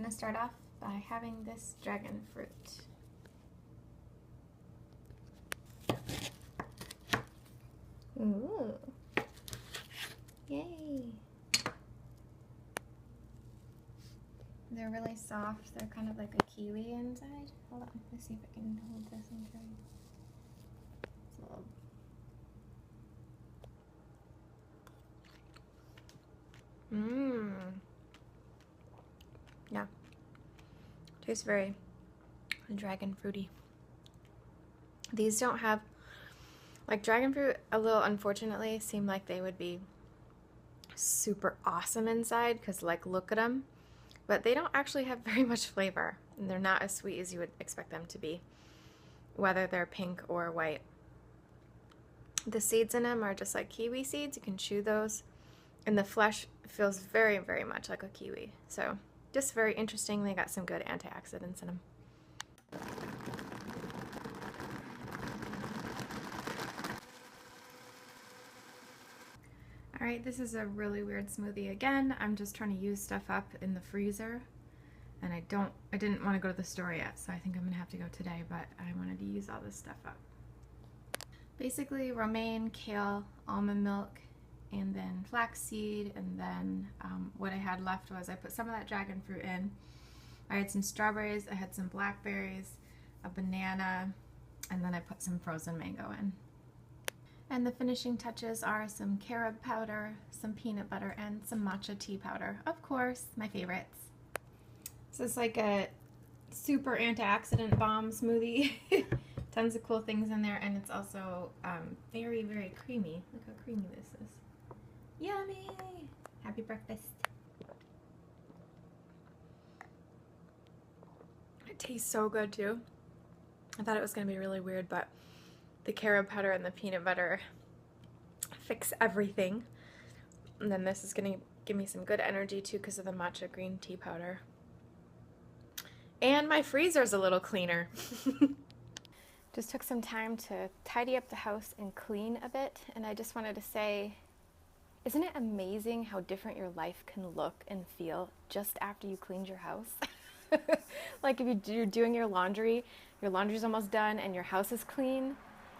going to start off by having this dragon fruit. Ooh. Yay! They're really soft. They're kind of like a kiwi inside. Hold on, let's see if I can hold this and show you. It's a little... Yeah. Tastes very dragon fruity. These don't have, like, dragon fruit, a little unfortunately, seem like they would be super awesome inside because, like, look at them. But they don't actually have very much flavor, and they're not as sweet as you would expect them to be, whether they're pink or white. The seeds in them are just like kiwi seeds. You can chew those, and the flesh feels very, very much like a kiwi. So just very interesting. They got some good antioxidants in them. All right, this is a really weird smoothie again. I'm just trying to use stuff up in the freezer, and I didn't want to go to the store yet, so I think I'm gonna have to go today, but I wanted to use all this stuff up. Basically, romaine, kale, almond milk, and then flaxseed, and then what I had left was I put some of that dragon fruit in. I had some strawberries, I had some blackberries, a banana, and then I put some frozen mango in. And the finishing touches are some carob powder, some peanut butter, and some matcha tea powder. Of course, my favorites. So it's like a super antioxidant bomb smoothie. Tons of cool things in there, and it's also very, very creamy. Look how creamy this is. Yummy! Happy breakfast. It tastes so good too. I thought it was going to be really weird, but the carob powder and the peanut butter fix everything. And then this is going to give me some good energy too because of the matcha green tea powder. And my freezer's a little cleaner. Just took some time to tidy up the house and clean a bit, and I just wanted to say, isn't it amazing how different your life can look and feel just after you cleaned your house? Like if you're doing your laundry's almost done and your house is clean,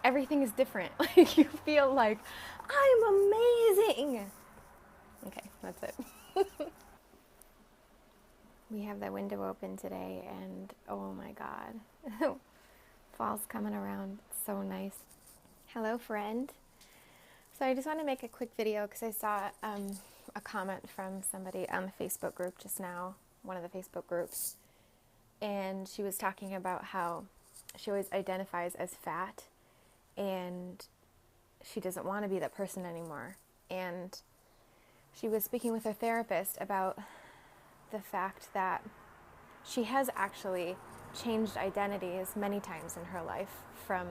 everything is different. Like you feel like, I'm amazing. Okay, that's it. We have the window open today, and oh my God. Fall's coming around. It's so nice. Hello, friend. So I just want to make a quick video because I saw a comment from somebody on the Facebook group just now, one of the Facebook groups, and she was talking about how she always identifies as fat and she doesn't want to be that person anymore. And she was speaking with her therapist about the fact that she has actually changed identities many times in her life, from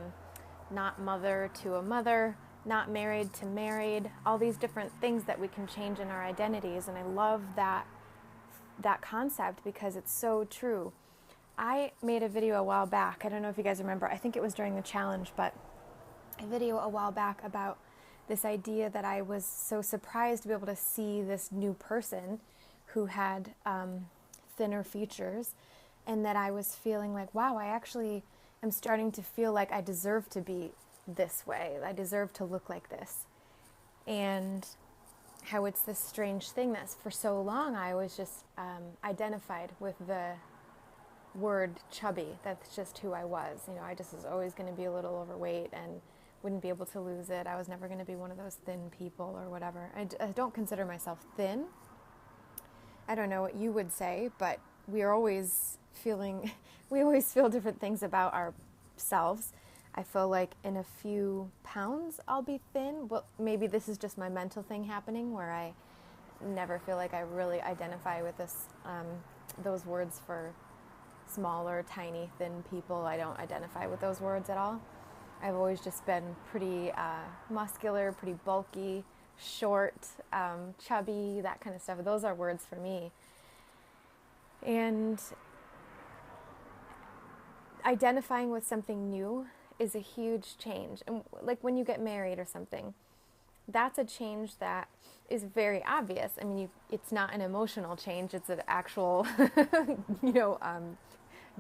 not mother to a mother, not married to married, all these different things that we can change in our identities. And I love that concept because it's so true. I made a video a while back, I don't know if you guys remember, I think it was during the challenge, but a video a while back about this idea that I was so surprised to be able to see this new person who had thinner features, and that I was feeling like, wow, I actually am starting to feel like I deserve to be this way. I deserve to look like this. And how it's this strange thing that for so long I was just identified with the word chubby. That's just who I was. You know, I just was always going to be a little overweight and wouldn't be able to lose it. I was never going to be one of those thin people or whatever. I don't consider myself thin. I don't know what you would say, but we always feel different things about ourselves. I feel like in a few pounds I'll be thin. Well, maybe this is just my mental thing happening where I never feel like I really identify with this, those words for smaller, tiny, thin people. I don't identify with those words at all. I've always just been pretty muscular, pretty bulky, short, chubby, that kind of stuff. Those are words for me. And identifying with something new is a huge change. And like when you get married or something, that's a change that is very obvious. I mean, it's not an emotional change, it's an actual, you know,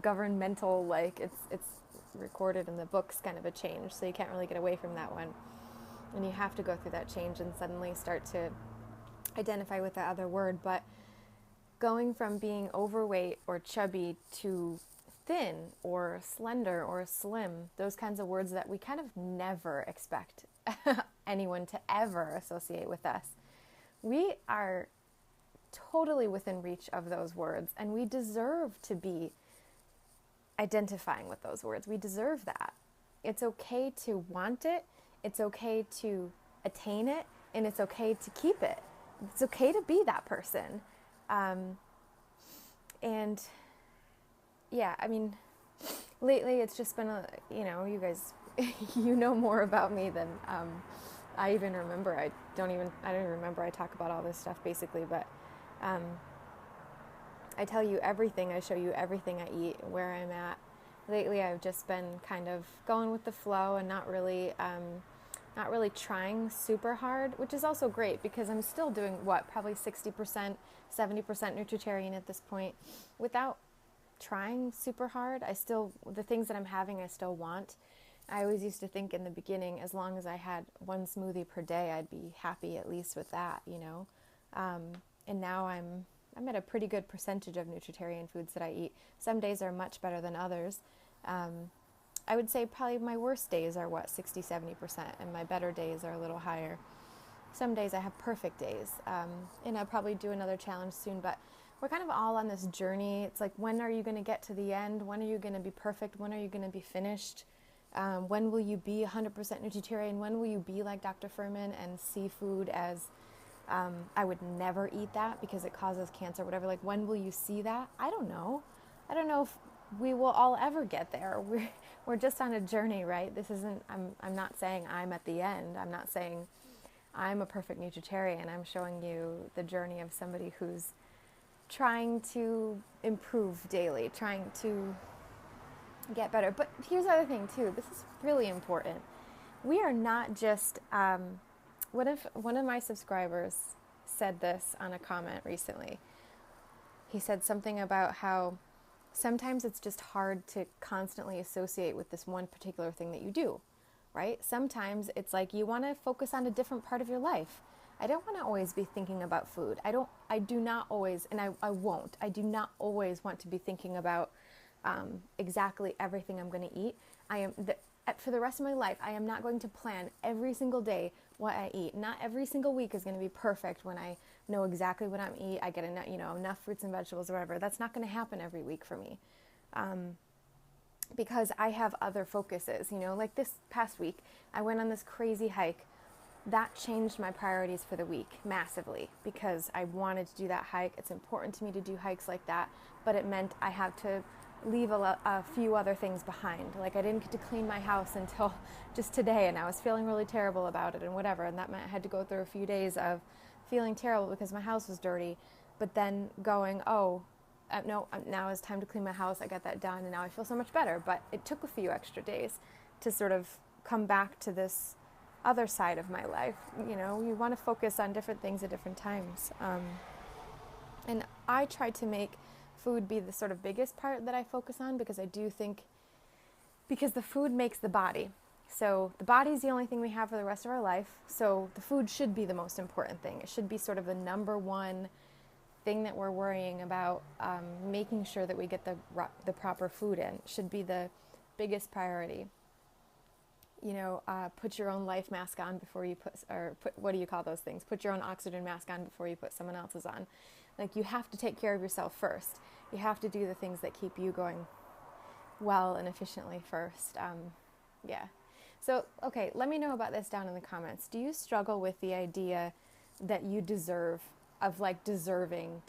governmental, like it's recorded in the books kind of a change, so you can't really get away from that one. And you have to go through that change and suddenly start to identify with that other word. But going from being overweight or chubby to thin or slender or slim, those kinds of words that we kind of never expect anyone to ever associate with us. We are totally within reach of those words, and we deserve to be identifying with those words. We deserve that. It's okay to want it, it's okay to attain it, and it's okay to keep it. It's okay to be that person. And yeah, I mean, lately it's just been you guys, you know more about me than I even remember. I don't even remember I talk about all this stuff basically, but I tell you everything, I show you everything I eat, where I'm at. Lately I've just been kind of going with the flow and not really trying super hard, which is also great because I'm still doing probably 60%, 70% Nutritarian at this point without trying super hard. The things that I'm having I still want. I always used to think in the beginning, as long as I had one smoothie per day, I'd be happy at least with that, you know. And now I'm at a pretty good percentage of Nutritarian foods that I eat. Some days are much better than others. I would say probably my worst days are 60, 70%, and my better days are a little higher. Some days I have perfect days, and I'll probably do another challenge soon, but we're kind of all on this journey. It's like, when are you going to get to the end? When are you going to be perfect? When are you going to be finished? When will you be 100% Nutritarian? When will you be like Dr. Furman and see food as, I would never eat that because it causes cancer, whatever. Like, when will you see that? I don't know. I don't know if we will all ever get there. We're just on a journey, right? This isn't, I'm not saying I'm at the end. I'm not saying I'm a perfect Nutritarian. I'm showing you the journey of somebody who's trying to improve daily, trying to get better. But here's the other thing too. This is really important. We are not just, what if one of my subscribers said this on a comment recently? He said something about how sometimes it's just hard to constantly associate with this one particular thing that you do, right? Sometimes it's like you want to focus on a different part of your life. I don't want to always be thinking about food. I do not always, and I won't. I do not always want to be thinking about exactly everything I'm going to eat. For the rest of my life, I am not going to plan every single day what I eat. Not every single week is going to be perfect when I know exactly what I'm eating. I get enough fruits and vegetables or whatever. That's not going to happen every week for me, because I have other focuses. Like this past week, I went on this crazy hike. That changed my priorities for the week massively because I wanted to do that hike. It's important to me to do hikes like that, but it meant I had to leave a few other things behind. Like I didn't get to clean my house until just today, and I was feeling really terrible about it and whatever, and that meant I had to go through a few days of feeling terrible because my house was dirty, but then going, no, now it's time to clean my house. I got that done, and now I feel so much better. But it took a few extra days to sort of come back to this other side of my life. You want to focus on different things at different times. And I try to make food be the sort of biggest part that I focus on, because I do think, because the food makes the body. So the body is the only thing we have for the rest of our life. So the food should be the most important thing. It should be sort of the number one thing that we're worrying about, making sure that we get the proper food in. It should be the biggest priority. Put your own life mask on before you put, what do you call those things? Put your own oxygen mask on before you put someone else's on. Like, you have to take care of yourself first. You have to do the things that keep you going well and efficiently first. So, okay, let me know about this down in the comments. Do you struggle with the idea that you deserving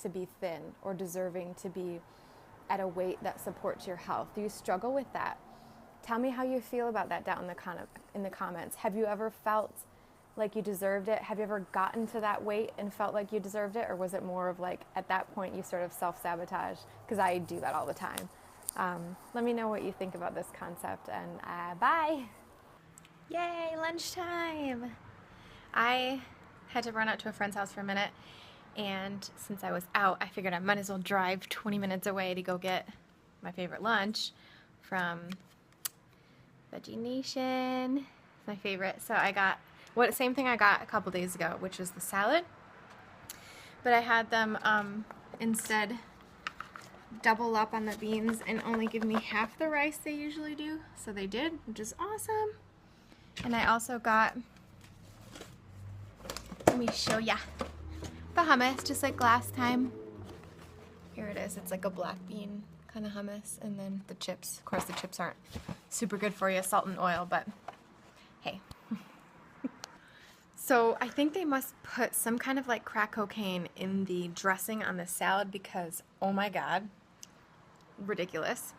to be thin or deserving to be at a weight that supports your health? Do you struggle with that? Tell me how you feel about that down in the comments. Have you ever felt like you deserved it? Have you ever gotten to that weight and felt like you deserved it? Or was it more of like, at that point, you sort of self-sabotage? Because I do that all the time. Let me know what you think about this concept, and bye. Yay, lunchtime. I had to run out to a friend's house for a minute, and since I was out, I figured I might as well drive 20 minutes away to go get my favorite lunch from Veggie Nation. It's my favorite. So I got same thing I got a couple days ago, which was the salad. But I had them instead double up on the beans and only give me half the rice they usually do. So they did, which is awesome. And I also got, let me show ya, the hummus, just like last time. Here it is. It's like a black bean kind of hummus, and then the chips. Of course, the chips aren't super good for you, salt and oil, but hey. So I think they must put some kind of like crack cocaine in the dressing on the salad because, oh my god, ridiculous.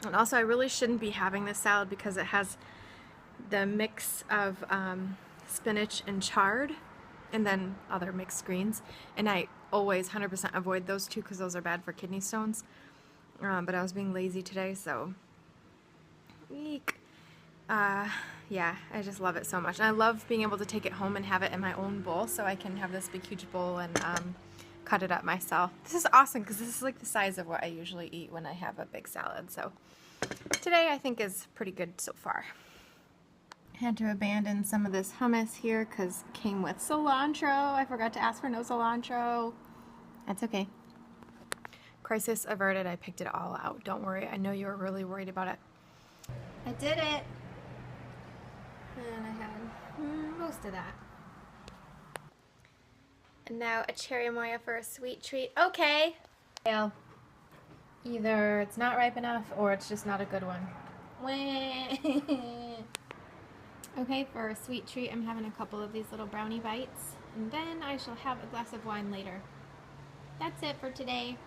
And also, I really shouldn't be having this salad because it has the mix of spinach and chard, and then other mixed greens, and I always 100% avoid those two because those are bad for kidney stones. But I was being lazy today, so eek. Yeah, I just love it so much. And I love being able to take it home and have it in my own bowl, so I can have this big huge bowl and cut it up myself. This is awesome because this is like the size of what I usually eat when I have a big salad. So today I think is pretty good so far. Had to abandon some of this hummus here because it came with cilantro. I forgot to ask for no cilantro. That's okay. Crisis averted. I picked it all out. Don't worry. I know you were really worried about it. I did it. And I had most of that. And now a cherry moya for a sweet treat. Okay. Well, either it's not ripe enough or it's just not a good one. Okay, for a sweet treat, I'm having a couple of these little brownie bites, and then I shall have a glass of wine later. That's it for today.